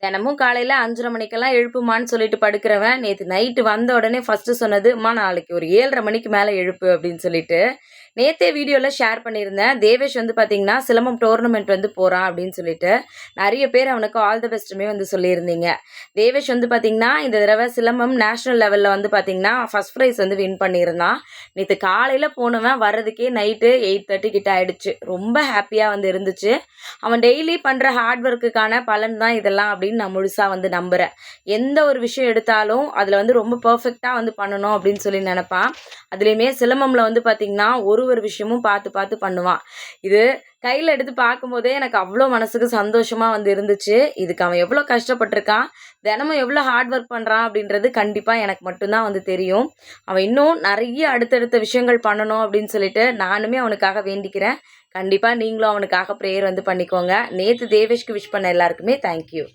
தினமும் காலையில் 5:30 மணிக்கெல்லாம் எழுப்புமான்னு சொல்லிட்டு படுக்கிறவன் நேற்று நைட்டு வந்த உடனே ஃபஸ்ட்டு சொன்னது, அம்மா நாளைக்கு ஒரு 7:30 மணிக்கு மேலே எழுப்பு அப்படின்னு சொல்லிட்டு. நேற்றே வீடியோவில் ஷேர் பண்ணியிருந்தேன். தேவேஷ் வந்து பார்த்திங்கன்னா சிலம்பம் டோர்னமெண்ட் வந்து போகிறான் அப்படின்னு சொல்லிட்டு நிறைய பேர் அவனுக்கு ஆல் த பெஸ்ட்டுமே வந்து சொல்லியிருந்தீங்க. தேவேஷ் வந்து பார்த்திங்கன்னா இந்த தடவை சிலம்பம் நேஷ்னல் லெவலில் வந்து பார்த்திங்கன்னா ஃபஸ்ட் ப்ரைஸ் வந்து வின் பண்ணியிருந்தான். நேற்று காலையில் போனவன் வர்றதுக்கே நைட்டு 8:30 கிட்ட ஆயிடுச்சு. ரொம்ப ஹாப்பியாக வந்து இருந்துச்சு. அவன் டெய்லி பண்ணுற ஹார்ட் ஒர்க்குக்கான பலன் தான் இதெல்லாம் அப்படின்னு நான் முழுசாக வந்து நம்புகிறேன். எந்த ஒரு விஷயம் எடுத்தாலும் அதில் வந்து ரொம்ப பர்ஃபெக்டாக வந்து பண்ணணும் அப்படின்னு சொல்லி நினப்பான். அதுலேயுமே சிலம்பமில் வந்து பார்த்திங்கன்னா ஒரு விஷயமும் பார்த்து பார்த்து பண்ணுவான். இது கையில் எடுத்து பார்க்கும்போதே எனக்கு அவ்வளோ மனசுக்கு சந்தோஷமாக வந்து இருந்துச்சு. இதுக்கு அவன் எவ்வளோ கஷ்டப்பட்டிருக்கான், தினமும் எவ்வளோ ஹார்ட் ஒர்க் பண்ணுறான் அப்படின்றது கண்டிப்பாக எனக்கு மட்டும்தான் வந்து தெரியும். அவன் இன்னும் நிறைய அடுத்தடுத்த விஷயங்கள் பண்ணணும் அப்படின்னு சொல்லிட்டு நானுமே அவனுக்காக வேண்டிக்கிறேன். கண்டிப்பாக நீங்களும் அவனுக்காக ப்ரேயர் வந்து பண்ணிக்கோங்க. நேற்று தேவேஷ்க்கு விஷ் பண்ண எல்லாருக்குமே தேங்க்யூ.